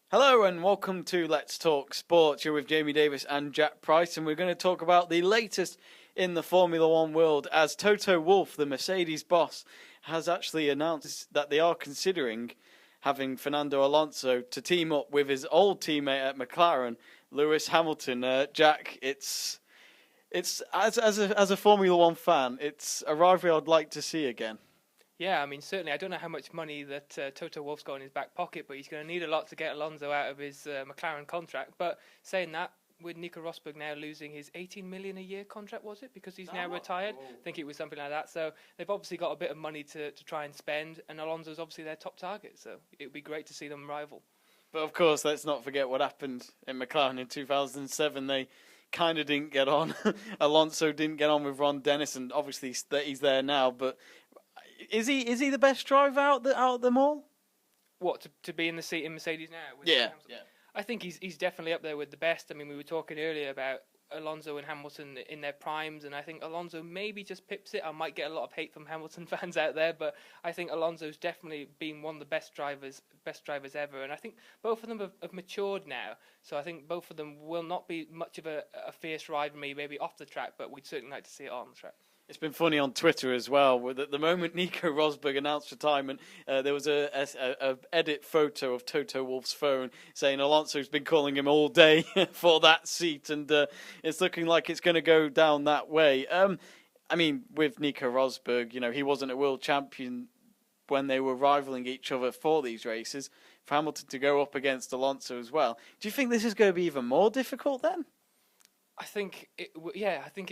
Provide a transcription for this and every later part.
Hello and welcome to Let's Talk Sports. You're with Jamie Davis and Jack Price, and we're going to talk about the latest in the Formula One world as Toto Wolff, the Mercedes boss, has actually announced that they are considering having Fernando Alonso to team up with his old teammate at McLaren, Lewis Hamilton. Jack, it's as a Formula One fan, it's a rivalry I'd like to see again. Yeah, I mean, certainly. I don't know how much money that Toto Wolff's got in his back pocket, but he's going to need a lot to get Alonso out of his McLaren contract. But saying that, with Nico Rosberg now losing his 18 million a year contract, was it? Because he's now retired? I think it was something like that. So they've obviously got a bit of money to try and spend, and Alonso's obviously their top target. So it would be great to see them rival. But of course, let's not forget what happened in McLaren in 2007. They kind of didn't get on. Alonso didn't get on with Ron Dennis, and obviously he's there now, but Is he the best driver out of them all? What, to be in the seat in Mercedes now? Yeah. I think he's definitely up there with the best. I mean, we were talking earlier about Alonso and Hamilton in their primes, and I think Alonso maybe just pips it. I might get a lot of hate from Hamilton fans out there, but I think Alonso's definitely been one of the best drivers ever, and I think both of them have matured now. So I think both of them will not be much of a fierce rivalry, maybe off the track, but we'd certainly like to see it on the track. It's been funny on Twitter as well. With at the moment Nico Rosberg announced retirement, there was a edit photo of Toto Wolff's phone saying Alonso's been calling him all day for that seat, and it's looking like it's going to go down that way. I mean, with Nico Rosberg, he wasn't a world champion when they were rivaling each other for these races. For Hamilton to go up against Alonso as well, do you think this is going to be even more difficult then? I think it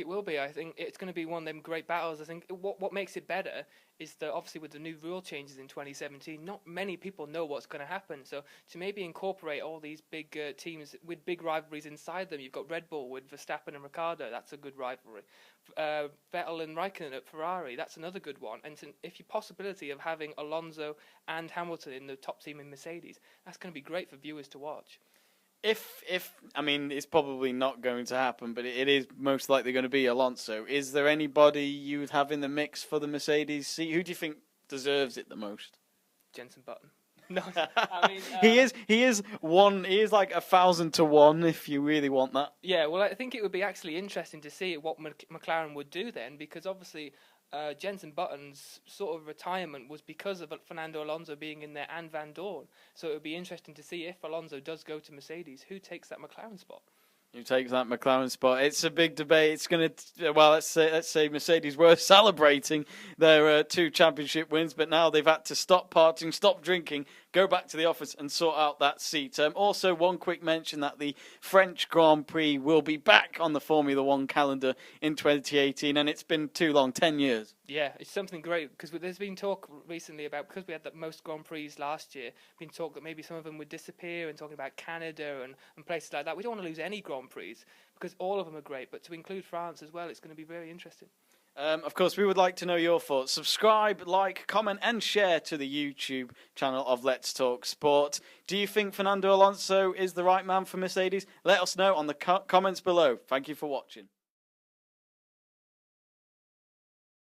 will be. I think it's going to be one of them great battles. I think what makes it better is that obviously with the new rule changes in 2017, not many people know what's going to happen. So to maybe incorporate all these big teams with big rivalries inside them, you've got Red Bull with Verstappen and Ricciardo. That's a good rivalry. Vettel and Raikkonen at Ferrari. That's another good one. And if your possibility of having Alonso and Hamilton in the top team in Mercedes, that's going to be great for viewers to watch. I mean, it's probably not going to happen, but it is most likely going to be Alonso. Is there anybody you would have in the mix for the Mercedes seat? Who do you think deserves it the most? Jenson Button. No, I mean he is like 1,000 to 1 if you really want that. Yeah, well, I think it would be actually interesting to see what McLaren would do then, because obviously Jenson Button's sort of retirement was because of Fernando Alonso being in there and Van Dorn. So it would be interesting to see if Alonso does go to Mercedes, who takes that McLaren spot. Who takes that McLaren spot? It's a big debate. It's going to, let's say Mercedes were celebrating their 2 championship wins, but now they've had to stop partying, stop drinking, go back to the office and sort out that seat. Also, one quick mention that the French Grand Prix will be back on the Formula One calendar in 2018, and it's been too long, 10 years. Yeah, it's something great, because there's been talk recently about, because we had the most Grand Prix last year, been talk that maybe some of them would disappear, and talking about Canada and places like that. We don't want to lose any Grand Prix, because all of them are great, but to include France as well, it's going to be very interesting. Of course, we would like to know your thoughts. Subscribe, like, comment and share to the YouTube channel of Let's Talk Sport. Do you think Fernando Alonso is the right man for Mercedes? Let us know on the comments below. Thank you for watching.